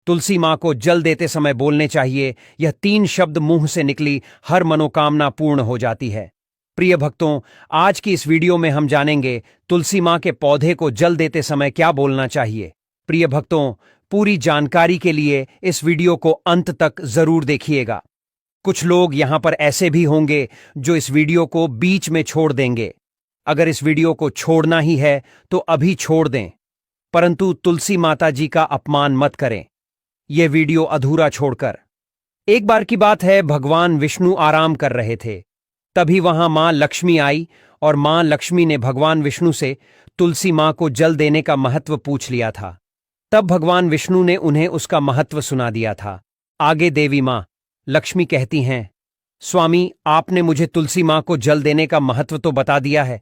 तुलसी माँ को जल देते समय बोलने चाहिए। यह 3 शब्द मुंह से निकली हर मनोकामना पूर्ण हो जाती है। प्रिय भक्तों, आज की इस वीडियो में हम जानेंगे तुलसी माँ के पौधे को जल देते समय क्या बोलना चाहिए। प्रिय भक्तों, पूरी जानकारी के लिए इस वीडियो को अंत तक जरूर देखिएगा। कुछ लोग यहां पर ऐसे भी होंगे जो इस वीडियो को बीच में छोड़ देंगे। अगर इस वीडियो को छोड़ना ही है तो अभी छोड़ दें, परंतु तुलसी माता जी का अपमान मत करें यह वीडियो अधूरा छोड़कर। एक बार की बात है, भगवान विष्णु आराम कर रहे थे। तभी वहां मां लक्ष्मी आई और मां लक्ष्मी ने भगवान विष्णु से तुलसी मां को जल देने का महत्व पूछ लिया था। तब भगवान विष्णु ने उन्हें उसका महत्व सुना दिया था। आगे देवी मां लक्ष्मी कहती हैं, स्वामी, आपने मुझे तुलसी मां को जल देने का महत्व तो बता दिया है,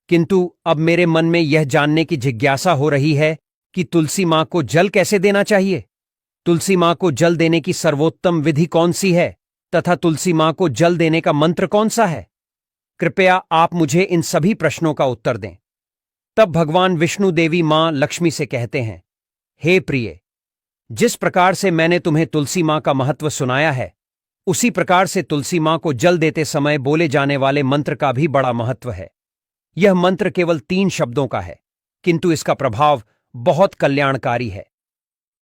किंतु अब मेरे मन में यह जानने की जिज्ञासा हो रही है कि तुलसी मां को जल कैसे देना चाहिए। तुलसी मां को जल देने की सर्वोत्तम विधि कौन सी है तथा तुलसी मां को जल देने का मंत्र कौन सा है? कृपया आप मुझे इन सभी प्रश्नों का उत्तर दें। तब भगवान विष्णु देवी मां लक्ष्मी से कहते हैं, हे प्रिय, जिस प्रकार से मैंने तुम्हें तुलसी मां का महत्व सुनाया है, उसी प्रकार से तुलसी मां को जल देते समय बोले जाने वाले मंत्र का भी बड़ा महत्व है। यह मंत्र केवल 3 शब्दों का है, किंतु इसका प्रभाव बहुत कल्याणकारी है।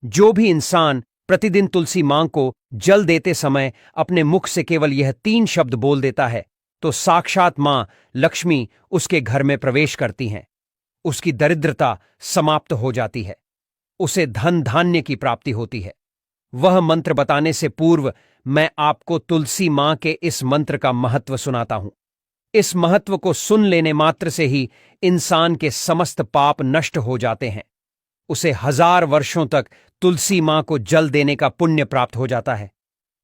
जो भी इंसान प्रतिदिन तुलसी मां को जल देते समय अपने मुख से केवल यह 3 शब्द बोल देता है, तो साक्षात मां लक्ष्मी उसके घर में प्रवेश करती हैं। उसकी दरिद्रता समाप्त हो जाती है, उसे धन धान्य की प्राप्ति होती है। वह मंत्र बताने से पूर्व मैं आपको तुलसी मां के इस मंत्र का महत्व सुनाता हूं। इस महत्व को सुन लेने मात्र से ही इंसान के समस्त पाप नष्ट हो जाते हैं। उसे 1000 वर्षों तक तुलसी मां को जल देने का पुण्य प्राप्त हो जाता है।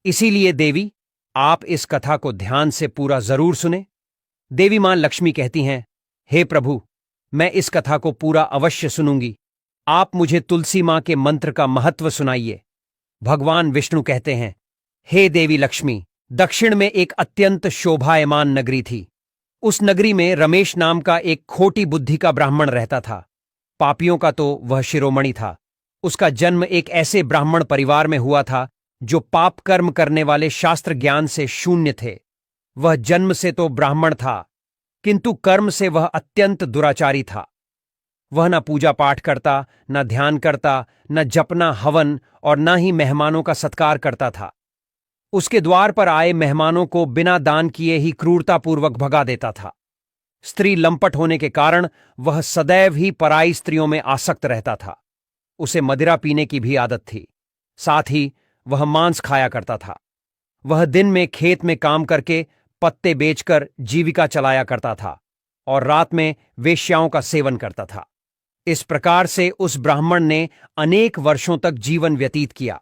इसीलिए देवी, आप इस कथा को ध्यान से पूरा जरूर सुने। देवी मां लक्ष्मी कहती हैं, हे प्रभु, मैं इस कथा को पूरा अवश्य सुनूंगी। आप मुझे तुलसी मां के मंत्र का महत्व सुनाइए। भगवान विष्णु कहते हैं, हे देवी लक्ष्मी, दक्षिण में एक अत्यंत शोभायमान नगरी थी। उस नगरी में रमेश नाम का एक खोटी बुद्धि का ब्राह्मण रहता था। पापियों का तो वह शिरोमणि था। उसका जन्म एक ऐसे ब्राह्मण परिवार में हुआ था जो पाप कर्म करने वाले शास्त्र ज्ञान से शून्य थे। वह जन्म से तो ब्राह्मण था, किंतु कर्म से वह अत्यंत दुराचारी था। वह न पूजा पाठ करता, न ध्यान करता, न जपना हवन और न ही मेहमानों का सत्कार करता था। उसके द्वार पर आए मेहमानों को बिना दान किए ही क्रूरतापूर्वक भगा देता था। स्त्री लंपट होने के कारण वह सदैव ही पराई स्त्रियों में आसक्त रहता था। उसे मदिरा पीने की भी आदत थी। साथ ही वह मांस खाया करता था। वह दिन में खेत में काम करके पत्ते बेचकर जीविका चलाया करता था और रात में वेश्याओं का सेवन करता था। इस प्रकार से उस ब्राह्मण ने अनेक वर्षों तक जीवन व्यतीत किया।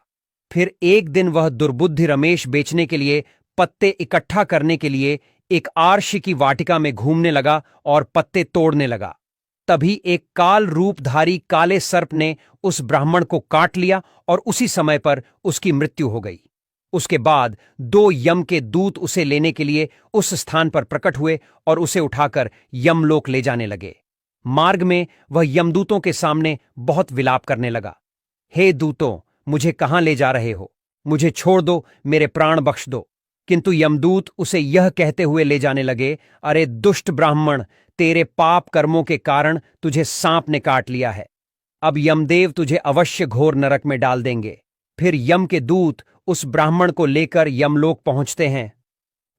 फिर एक दिन वह दुर्बुद्धि रमेश बेचने के लिए पत्ते इकट्ठा करने के लिए एक आर्ष की वाटिका में घूमने लगा और पत्ते तोड़ने लगा। तभी एक काल रूपधारी काले सर्प ने उस ब्राह्मण को काट लिया और उसी समय पर उसकी मृत्यु हो गई। उसके बाद 2 यम के दूत उसे लेने के लिए उस स्थान पर प्रकट हुए और उसे उठाकर यमलोक ले जाने लगे। मार्ग में वह यमदूतों के सामने बहुत विलाप करने लगा, हे दूतों, मुझे कहां ले जा रहे हो? मुझे छोड़ दो, मेरे प्राण बख्श दो। किंतु यमदूत उसे यह कहते हुए ले जाने लगे, अरे दुष्ट ब्राह्मण, तेरे पाप कर्मों के कारण तुझे सांप ने काट लिया है। अब यमदेव तुझे अवश्य घोर नरक में डाल देंगे। फिर यम के दूत उस ब्राह्मण को लेकर यमलोक पहुंचते हैं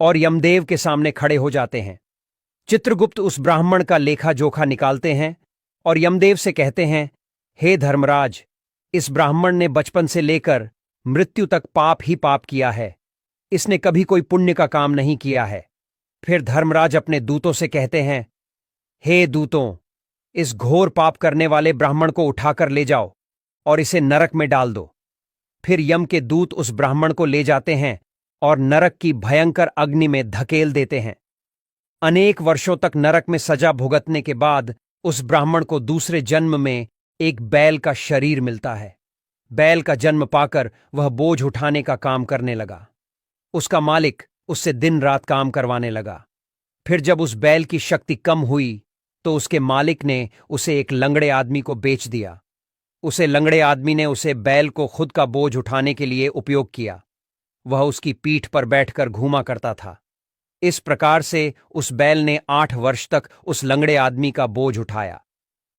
और यमदेव के सामने खड़े हो जाते हैं। चित्रगुप्त उस ब्राह्मण का लेखा जोखा निकालते हैं और यमदेव से कहते हैं, हे धर्मराज, इस ब्राह्मण ने बचपन से लेकर मृत्यु तक पाप ही पाप किया है। इसने कभी कोई पुण्य का काम नहीं किया है। फिर धर्मराज अपने दूतों से कहते हैं, हे दूतों, इस घोर पाप करने वाले ब्राह्मण को उठाकर ले जाओ और इसे नरक में डाल दो। फिर यम के दूत उस ब्राह्मण को ले जाते हैं और नरक की भयंकर अग्नि में धकेल देते हैं। अनेक वर्षों तक नरक में सजा भुगतने के बाद उस ब्राह्मण को दूसरे जन्म में एक बैल का शरीर मिलता है। बैल का जन्म पाकर वह बोझ उठाने का काम करने लगा। उसका मालिक उससे दिन रात काम करवाने लगा। फिर जब उस बैल की शक्ति कम हुई तो उसके मालिक ने उसे एक लंगड़े आदमी को बेच दिया। उसे लंगड़े आदमी ने उसे बैल को खुद का बोझ उठाने के लिए उपयोग किया। वह उसकी पीठ पर बैठकर घूमा करता था। इस प्रकार से उस बैल ने 8 वर्ष तक उस लंगड़े आदमी का बोझ उठाया।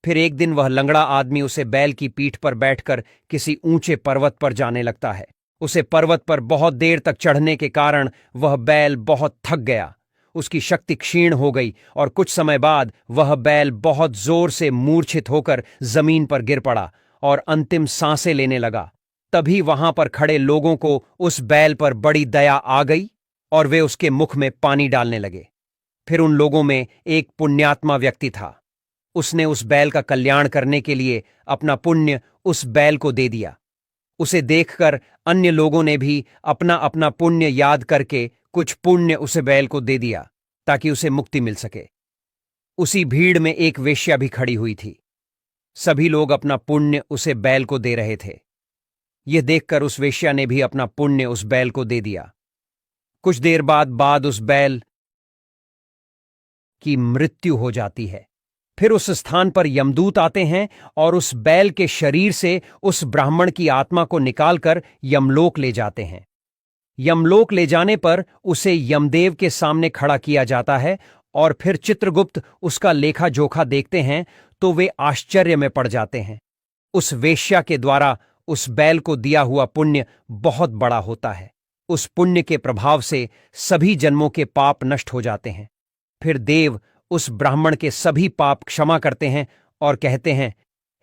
फिर एक दिन वह लंगड़ा आदमी उसे बैल की पीठ पर बैठकर किसी ऊंचे पर्वत पर जाने लगता है। उसे पर्वत पर बहुत देर तक चढ़ने के कारण वह बैल बहुत थक गया। उसकी शक्ति क्षीण हो गई और कुछ समय बाद वह बैल बहुत जोर से मूर्छित होकर जमीन पर गिर पड़ा और अंतिम सांसें लेने लगा। तभी वहां पर खड़े लोगों को उस बैल पर बड़ी दया आ गई और वे उसके मुख में पानी डालने लगे। फिर उन लोगों में एक पुण्यात्मा व्यक्ति था। उसने उस बैल का कल्याण करने के लिए अपना पुण्य उस बैल को दे दिया। उसे देखकर अन्य लोगों ने भी अपना अपना पुण्य याद करके कुछ पुण्य उसे बैल को दे दिया ताकि उसे मुक्ति मिल सके। उसी भीड़ में एक वेश्या भी खड़ी हुई थी। सभी लोग अपना पुण्य उसे बैल को दे रहे थे। यह देखकर उस वेश्या ने भी अपना पुण्य उस बैल को दे दिया। कुछ देर बाद उस बैल की मृत्यु हो जाती है। फिर उस स्थान पर यमदूत आते हैं और उस बैल के शरीर से उस ब्राह्मण की आत्मा को निकालकर यमलोक ले जाते हैं। यमलोक ले जाने पर उसे यमदेव के सामने खड़ा किया जाता है और फिर चित्रगुप्त उसका लेखा जोखा देखते हैं तो वे आश्चर्य में पड़ जाते हैं। उस वेश्या के द्वारा उस बैल को दिया हुआ पुण्य बहुत बड़ा होता है। उस पुण्य के प्रभाव से सभी जन्मों के पाप नष्ट हो जाते हैं। फिर देव उस ब्राह्मण के सभी पाप क्षमा करते हैं और कहते हैं,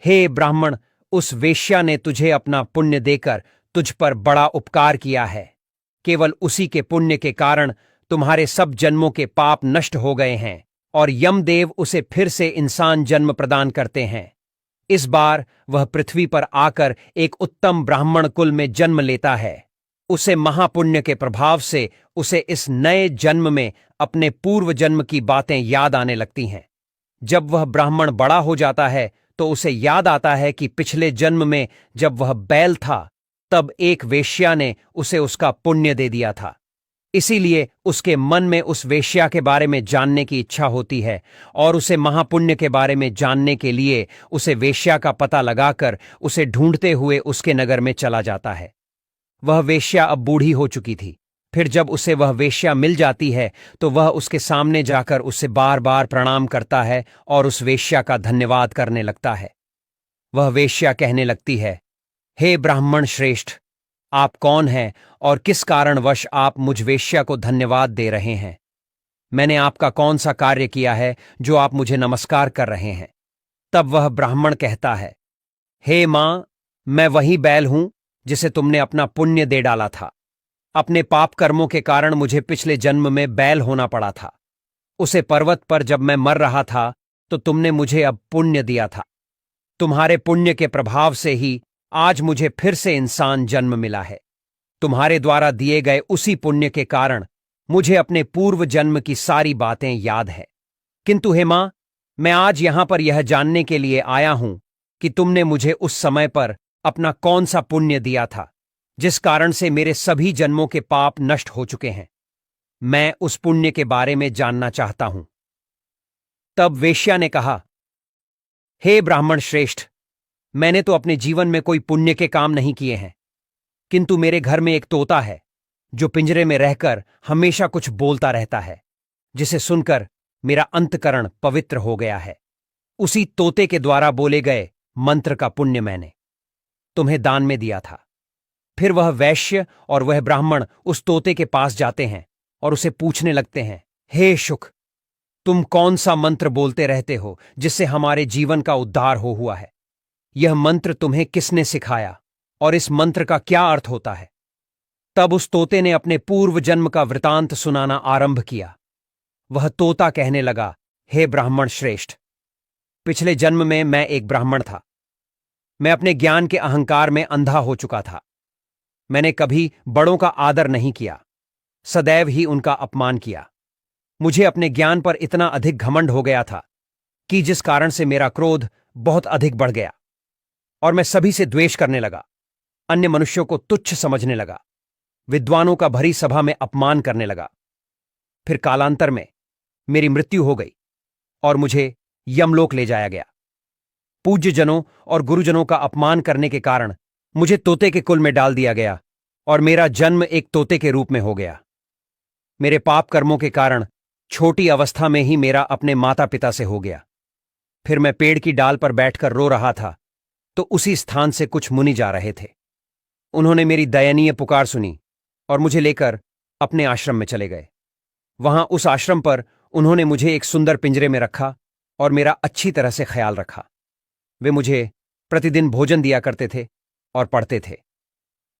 हे ब्राह्मण, उस वेश्या ने तुझे अपना पुण्य देकर तुझ पर बड़ा उपकार किया है। केवल उसी के पुण्य के कारण तुम्हारे सब जन्मों के पाप नष्ट हो गए हैं और यमदेव उसे फिर से इंसान जन्म प्रदान करते हैं। इस बार वह पृथ्वी पर आकर एक उत्तम ब्राह्मण कुल में जन्म लेता है। उसे महापुण्य के प्रभाव से उसे इस नए जन्म में अपने पूर्व जन्म की बातें याद आने लगती हैं। जब वह ब्राह्मण बड़ा हो जाता है तो उसे याद आता है कि पिछले जन्म में जब वह बैल था तब एक वेश्या ने उसे उसका पुण्य दे दिया था। इसीलिए उसके मन में उस वेश्या के बारे में जानने की इच्छा होती है और उसे महापुण्य के बारे में जानने के लिए उसे वेश्या का पता लगाकर उसे ढूंढते हुए उसके नगर में चला जाता है। वह वेश्या अब बूढ़ी हो चुकी थी। फिर जब उसे वह वेश्या मिल जाती है तो वह उसके सामने जाकर उससे बार बार प्रणाम करता है और उस वेश्या का धन्यवाद करने लगता है। वह वेश्या कहने लगती है, हे ब्राह्मण श्रेष्ठ, आप कौन हैं और किस कारणवश आप मुझ वेश्या को धन्यवाद दे रहे हैं? मैंने आपका कौन सा कार्य किया है जो आप मुझे नमस्कार कर रहे हैं? तब वह ब्राह्मण कहता है, हे मां, मैं वही बैल हूं जिसे तुमने अपना पुण्य दे डाला था। अपने पाप कर्मों के कारण मुझे पिछले जन्म में बैल होना पड़ा था। उसे पर्वत पर जब मैं मर रहा था तो तुमने मुझे अब पुण्य दिया था। तुम्हारे पुण्य के प्रभाव से ही आज मुझे फिर से इंसान जन्म मिला है। तुम्हारे द्वारा दिए गए उसी पुण्य के कारण मुझे अपने पूर्व जन्म की सारी बातें याद है। किंतु हे मां, मैं आज यहां पर यह जानने के लिए आया हूं कि तुमने मुझे उस समय पर अपना कौन सा पुण्य दिया था जिस कारण से मेरे सभी जन्मों के पाप नष्ट हो चुके हैं। मैं उस पुण्य के बारे में जानना चाहता हूं। तब वेश्या ने कहा, हे ब्राह्मण श्रेष्ठ, मैंने तो अपने जीवन में कोई पुण्य के काम नहीं किए हैं, किंतु मेरे घर में एक तोता है जो पिंजरे में रहकर हमेशा कुछ बोलता रहता है, जिसे सुनकर मेरा अंतकरण पवित्र हो गया है। उसी तोते के द्वारा बोले गए मंत्र का पुण्य मैंने तुम्हें दान में दिया था। फिर वह वैश्य और वह ब्राह्मण उस तोते के पास जाते हैं और उसे पूछने लगते हैं, हे शुक, तुम कौन सा मंत्र बोलते रहते हो जिससे हमारे जीवन का उद्धार हो हुआ है? यह मंत्र तुम्हें किसने सिखाया और इस मंत्र का क्या अर्थ होता है? तब उस तोते ने अपने पूर्व जन्म का वृतांत सुनाना आरंभ किया। वह तोता कहने लगा, हे ब्राह्मण श्रेष्ठ, पिछले जन्म में मैं एक ब्राह्मण था। मैं अपने ज्ञान के अहंकार में अंधा हो चुका था। मैंने कभी बड़ों का आदर नहीं किया, सदैव ही उनका अपमान किया। मुझे अपने ज्ञान पर इतना अधिक घमंड हो गया था कि जिस कारण से मेरा क्रोध बहुत अधिक बढ़ गया और मैं सभी से द्वेष करने लगा, अन्य मनुष्यों को तुच्छ समझने लगा, विद्वानों का भरी सभा में अपमान करने लगा। फिर कालांतर में मेरी मृत्यु हो गई और मुझे यमलोक ले जाया गया। पूज्यजनों और गुरुजनों का अपमान करने के कारण मुझे तोते के कुल में डाल दिया गया और मेरा जन्म एक तोते के रूप में हो गया। मेरे पाप कर्मों के कारण छोटी अवस्था में ही मेरा अपने माता पिता से हो गया। फिर मैं पेड़ की डाल पर बैठकर रो रहा था तो उसी स्थान से कुछ मुनि जा रहे थे। उन्होंने मेरी दयनीय पुकार सुनी और मुझे लेकर अपने आश्रम में चले गए। वहां उस आश्रम पर उन्होंने मुझे एक सुंदर पिंजरे में रखा और मेरा अच्छी तरह से ख्याल रखा। वे मुझे प्रतिदिन भोजन दिया करते थे और पढ़ते थे।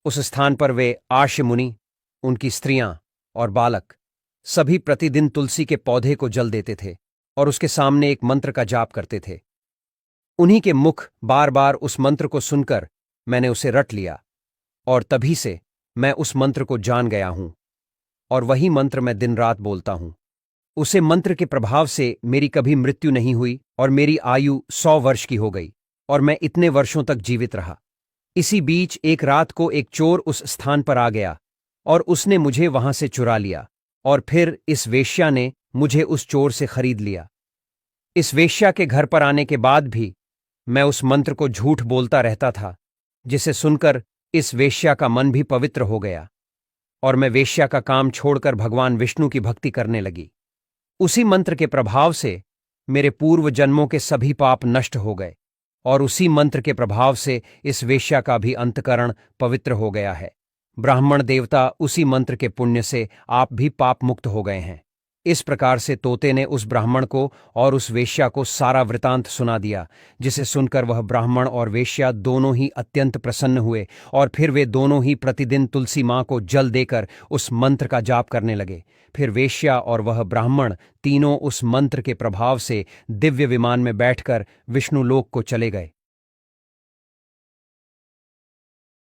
उस स्थान पर वे आर्ष मुनि, उनकी स्त्रियां और बालक सभी प्रतिदिन तुलसी के पौधे को जल देते थे और उसके सामने एक मंत्र का जाप करते थे। उन्हीं के मुख बार बार उस मंत्र को सुनकर मैंने उसे रट लिया और तभी से मैं उस मंत्र को जान गया हूं और वही मंत्र मैं दिन रात बोलता हूं। उसे मंत्र के प्रभाव से मेरी कभी मृत्यु नहीं हुई और मेरी आयु 100 वर्ष की हो गई और मैं इतने वर्षों तक जीवित रहा। इसी बीच एक रात को एक चोर उस स्थान पर आ गया और उसने मुझे वहां से चुरा लिया और फिर इस वेश्या ने मुझे उस चोर से खरीद लिया। इस वेश्या के घर पर आने के बाद भी मैं उस मंत्र को झूठ बोलता रहता था, जिसे सुनकर इस वेश्या का मन भी पवित्र हो गया और मैं वेश्या का काम छोड़कर भगवान विष्णु की भक्ति करने लगी। उसी मंत्र के प्रभाव से मेरे पूर्व जन्मों के सभी पाप नष्ट हो गए और उसी मंत्र के प्रभाव से इस वेश्या का भी अंतकरण पवित्र हो गया है। ब्राह्मण देवता, उसी मंत्र के पुण्य से आप भी पाप मुक्त हो गए हैं। इस प्रकार से तोते ने उस ब्राह्मण को और उस वेश्या को सारा वृतांत सुना दिया, जिसे सुनकर वह ब्राह्मण और वेश्या दोनों ही अत्यंत प्रसन्न हुए और फिर वे दोनों ही प्रतिदिन तुलसी मां को जल देकर उस मंत्र का जाप करने लगे। फिर वेश्या और वह ब्राह्मण तीनों उस मंत्र के प्रभाव से दिव्य विमान में बैठकर विष्णु लोक को चले गए।